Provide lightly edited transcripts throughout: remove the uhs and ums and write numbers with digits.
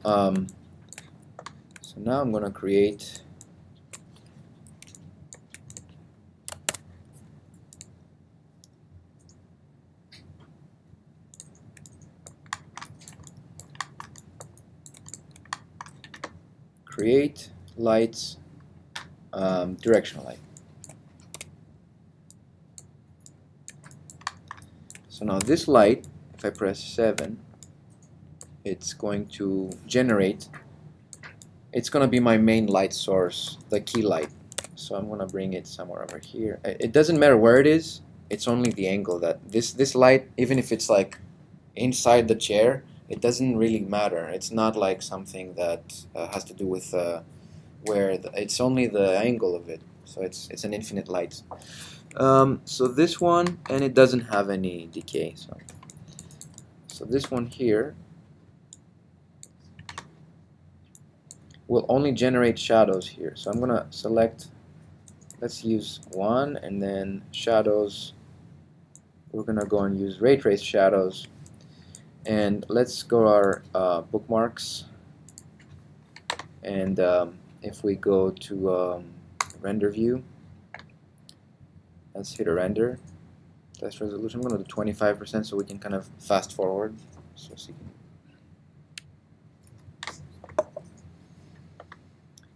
So now I'm gonna create lights, directional light. So now this light, if I press 7, it's going to generate, it's going to be my main light source, the key light. So I'm going to bring it somewhere over here. It doesn't matter where it is, it's only the angle that this light, even if it's like inside the chair, it doesn't really matter. It's not like something that has to do with where it's only the angle of it. So it's an infinite light. So this one, and it doesn't have any decay. So this one here will only generate shadows here. So I'm gonna select, let's use 1, and then shadows, we're gonna go and use ray trace shadows, and let's go our bookmarks, and if we go to render view, let's hit a render test resolution. I'm gonna do 25% so we can kind of fast forward.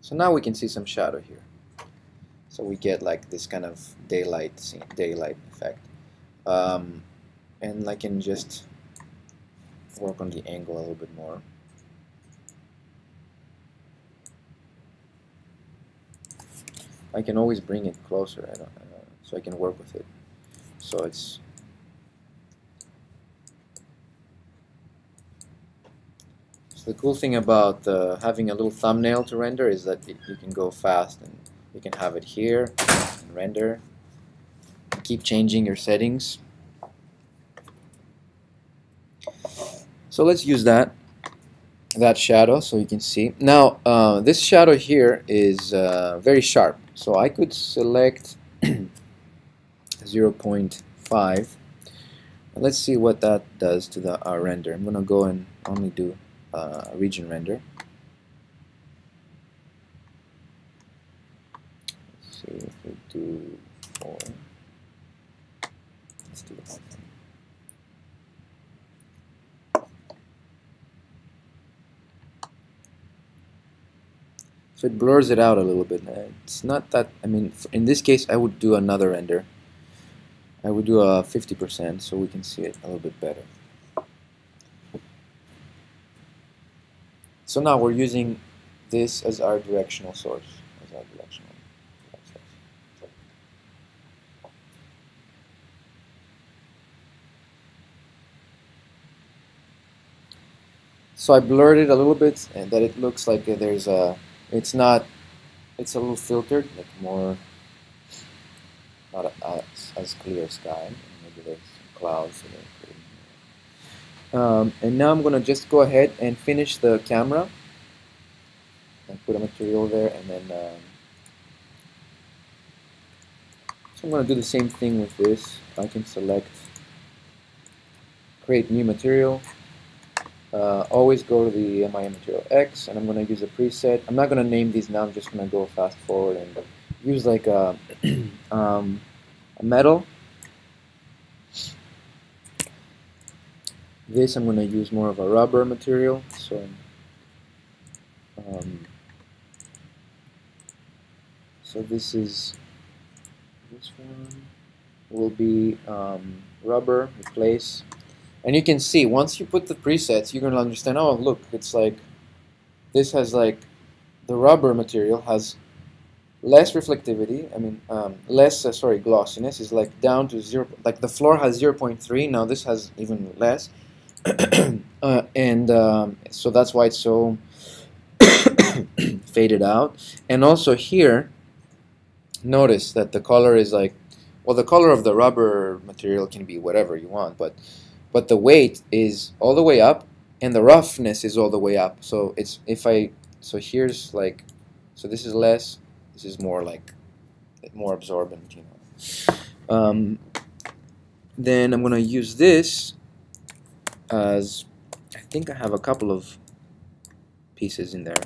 So now we can see some shadow here. So we get like this kind of daylight effect. And I can just work on the angle a little bit more. I can always bring it closer, so I can work with it. So it's the cool thing about having a little thumbnail to render is that you can go fast, and you can have it here and render. Keep changing your settings. So let's use that shadow so you can see. Now this shadow here is very sharp, so I could select 0.5. Let's see what that does to our render. I'm gonna go and only do region render. Let's see if we do 4. Let's do that. So it blurs it out a little bit. It's not that, I mean, in this case I would do another render. I would do a 50% so we can see it a little bit better. So now we're using this as our directional source. So I blurred it a little bit, and that it looks like there's a, it's a little filtered, like more, not as clear sky. Maybe there's some clouds. And now I'm going to just go ahead and finish the camera and put a material there, and then so I'm going to do the same thing with this. I can select create new material, always go to the MIM material X, and I'm going to use a preset. I'm not going to name these now, I'm just going to go fast forward and use like a metal. This I'm going to use more of a rubber material, so this one will be rubber, replace, and you can see once you put the presets, you're going to understand. Oh, look, it's like this has like the rubber material has less reflectivity. I mean, less glossiness is like down to 0. Like the floor has 0.3. Now this has even less. So that's why it's so faded out. And also here, notice that the color is like, well, the color of the rubber material can be whatever you want, but the weight is all the way up, and the roughness is all the way up. So it's so here's like, so this is less, this is more like more absorbent, you know. Then I'm gonna use this as, I think I have a couple of pieces in there.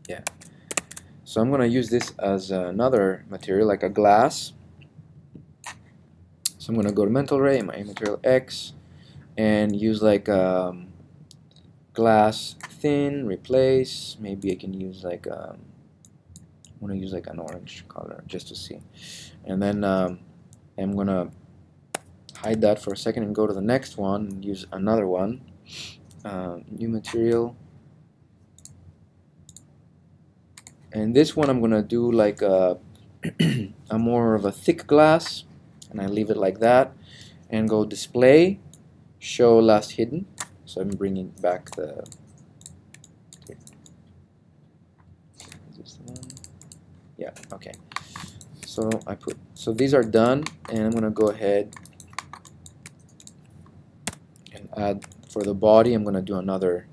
Yeah. So I'm gonna use this as another material, like a glass. So I'm gonna go to mental ray, my material X, and use like glass thin, replace. Maybe I can use like I'm gonna use like an orange color just to see, and then I'm gonna hide that for a second and go to the next one and use another one. New material, and this one I'm gonna do like a more of a thick glass, and I leave it like that, and go display, show last hidden. So I'm bringing back the. Is this the one? Yeah. Okay. So so these are done, and I'm gonna go ahead and add for the body. I'm gonna do another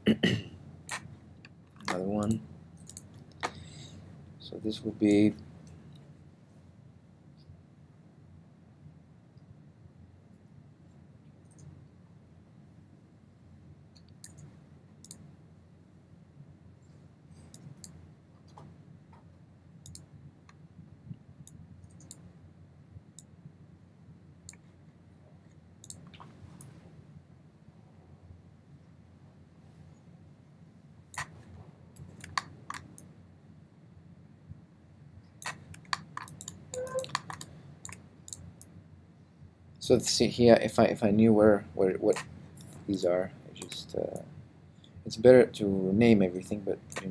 another one. So this would be so see here. If I knew what these are, I just it's better to name everything, but I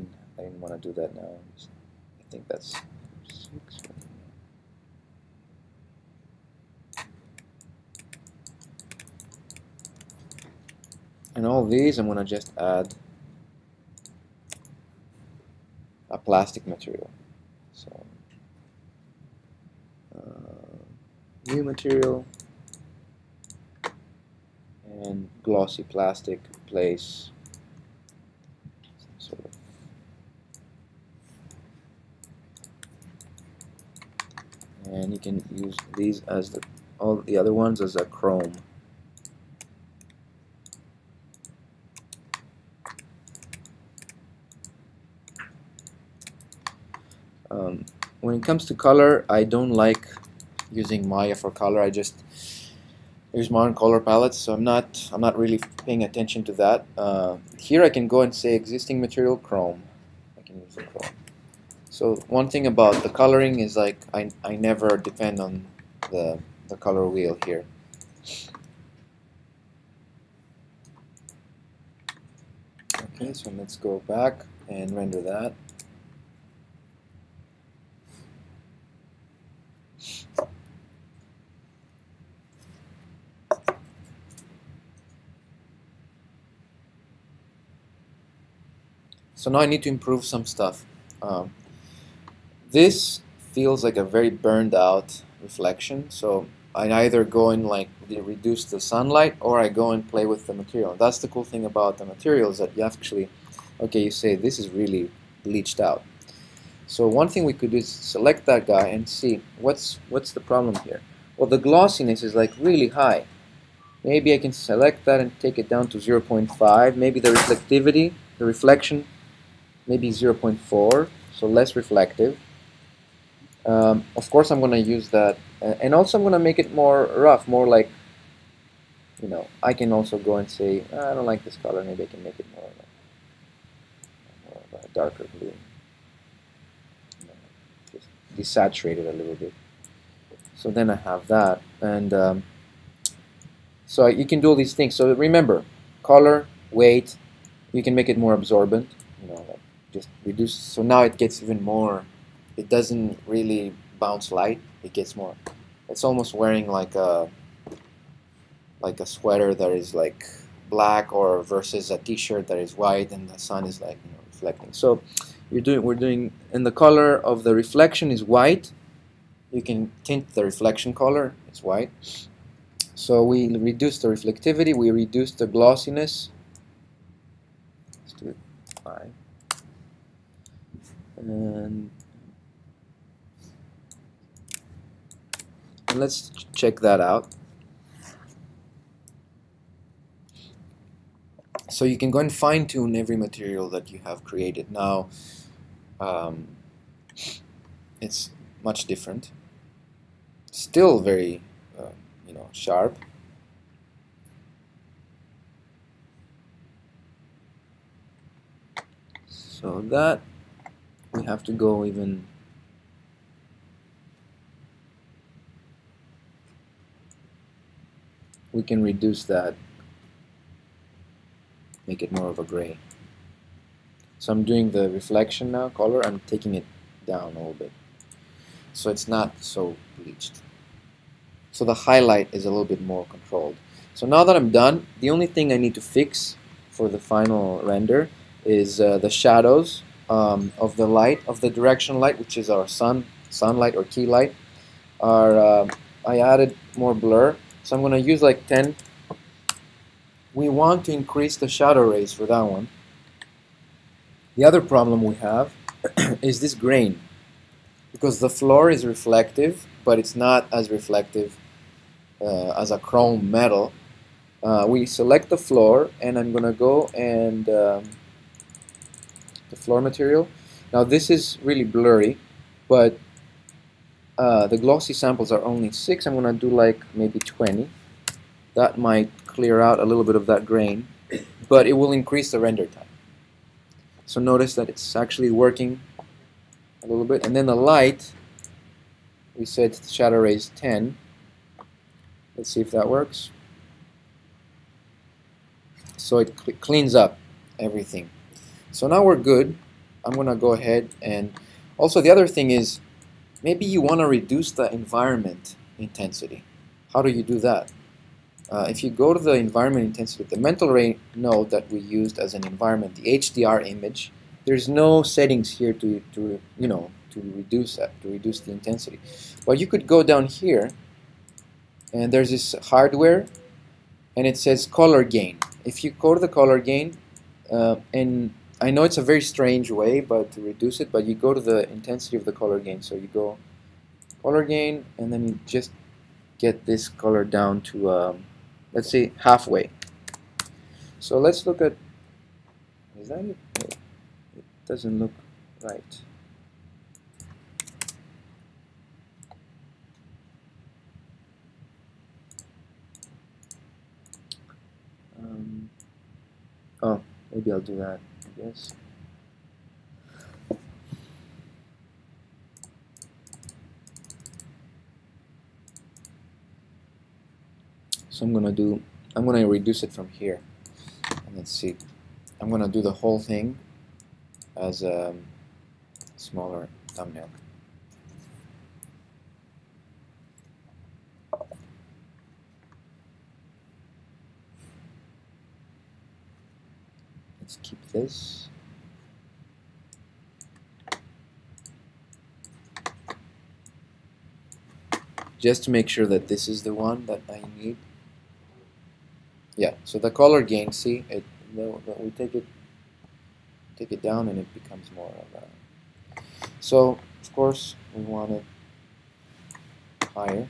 didn't want to do that now. I think that's 6. And all these, I'm gonna just add a plastic material. So new material and glossy plastic, replace sort of. And you can use these as all the other ones as a chrome. When it comes to color, I don't like using Maya for color. I just use my own color palettes, so I'm not really paying attention to that. Here I can go and say existing material chrome. I can use the chrome. So one thing about the coloring is like I never depend on the color wheel here. Okay, so let's go back and render that. So now I need to improve some stuff. This feels like a very burned out reflection, so I either go and like reduce the sunlight, or I go and play with the material. That's the cool thing about the material, is that you actually, okay, you say this is really bleached out. So one thing we could do is select that guy and see what's the problem here. Well, the glossiness is like really high. Maybe I can select that and take it down to 0.5. Maybe the reflectivity, the reflection, maybe 0.4, so less reflective. Of course, I'm going to use that, and also I'm going to make it more rough, more like, you know, I can also go and say, I don't like this color, maybe I can make it more of a darker blue. Just desaturate it a little bit. So then I have that, and so you can do all these things. So remember, color, weight, you can make it more absorbent, you know, like just reduce, so now it gets even more, it doesn't really bounce light, it gets more, it's almost wearing like a sweater that is like black, or versus a t-shirt that is white and the sun is like, you know, reflecting. So we're doing, and the color of the reflection is white. You can tint the reflection color, it's white. So we reduce the reflectivity, we reduce the glossiness. Let's do it 5. And let's check that out. So you can go and fine-tune every material that you have created. Now, it's much different. Still very, sharp. So that we have to go even. We can reduce that, make it more of a gray. So I'm doing the reflection now, color. I'm taking it down a little bit, so it's not so bleached. So the highlight is a little bit more controlled. So now that I'm done, the only thing I need to fix for the final render is the shadows of the light, of the directional light, which is our sunlight or key light. I added more blur, so I'm going to use like 10. We want to increase the shadow rays for that one. The other problem we have is this grain, because the floor is reflective, but it's not as reflective as a chrome metal. We select the floor, and I'm going to go and the floor material. Now this is really blurry, but the glossy samples are only 6. I'm going to do like maybe 20. That might clear out a little bit of that grain, but it will increase the render time. So notice that it's actually working a little bit. And then the light, we said shadow rays 10. Let's see if that works. So it cleans up everything. So now we're good. I'm going to go ahead and also the other thing is maybe you want to reduce the environment intensity. How do you do that? If you go to the environment intensity, the mental ray node that we used as an environment, the HDR image, there's no settings here to reduce that, to reduce the intensity. Well, you could go down here, and there's this hardware, and it says color gain. If you go to the color gain, and I know it's a very strange way, but to reduce it, but you go to the intensity of the color gain. So you go color gain, and then you just get this color down to let's say halfway. So let's look at, is that it? No, it doesn't look right. Oh, maybe I'll do that, I guess. So I'm going to reduce it from here. And let's see. I'm going to do the whole thing as a smaller thumbnail. Let's keep this. Just to make sure that this is the one that I need. Yeah, so the color gain, see, we take it down and it becomes more of a... So, of course, we want it higher.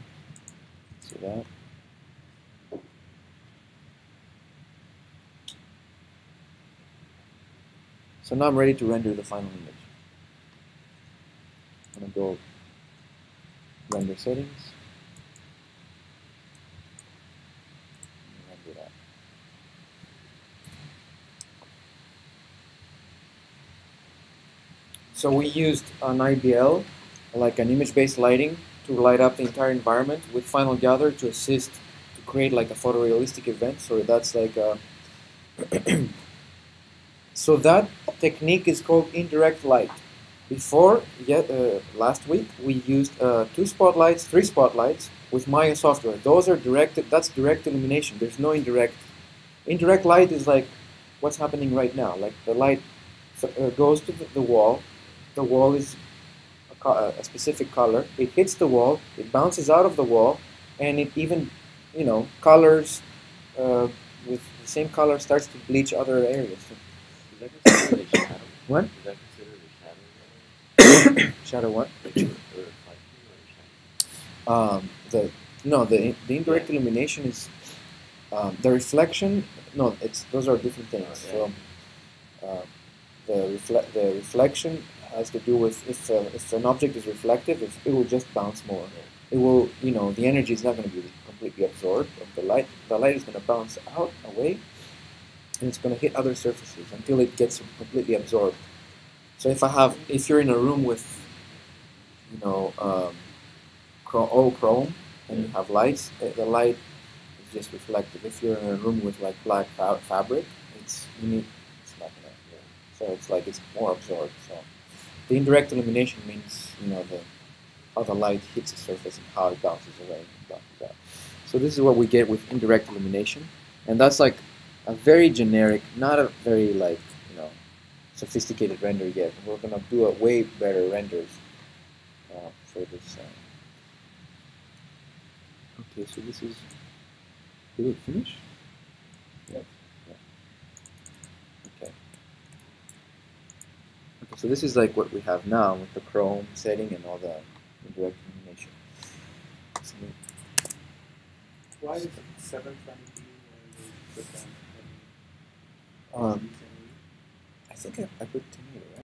See that? So now I'm ready to render the final image. I'm going to go render settings. Render that. So we used an IBL, like an image-based lighting, to light up the entire environment with Final Gather to assist to create like a photorealistic event. So that's like a so that technique is called indirect light. Before, last week, we used 2 spotlights, 3 spotlights with Maya software. Those are directed, that's direct illumination. There's no indirect. Indirect light is like what's happening right now. Like the light goes to the wall. The wall is a specific color. It hits the wall. It bounces out of the wall, and it even, colors with the same color starts to bleach other areas. Is that considered a shadow? What? Is that considered a shadow? Shadow what? Or reflection or shadow? The indirect illumination is The reflection, no, those are different things. Oh, So the reflection has to do with if an object is reflective, it will just bounce more. It will, the energy is not going to be completely absorbed of the light. The light is going to bounce out, away, and it's going to hit other surfaces until it gets completely absorbed. So if you're in a room with, all chrome, and you have lights, the light is just reflective. If you're in a room with like black fabric, it's not gonna. So it's like it's more absorbed. So the indirect illumination means how the light hits the surface and how it bounces away and bounces out. So this is what we get with indirect illumination, and that's like a very generic, not a very sophisticated render yet. We're gonna do a way better renders for this. Okay, so this is. Did it finish? Yeah. Okay. Okay, so this is like what we have now with the chrome setting and all the indirect illumination. Why is it 720p when you put down? I think I put 1080.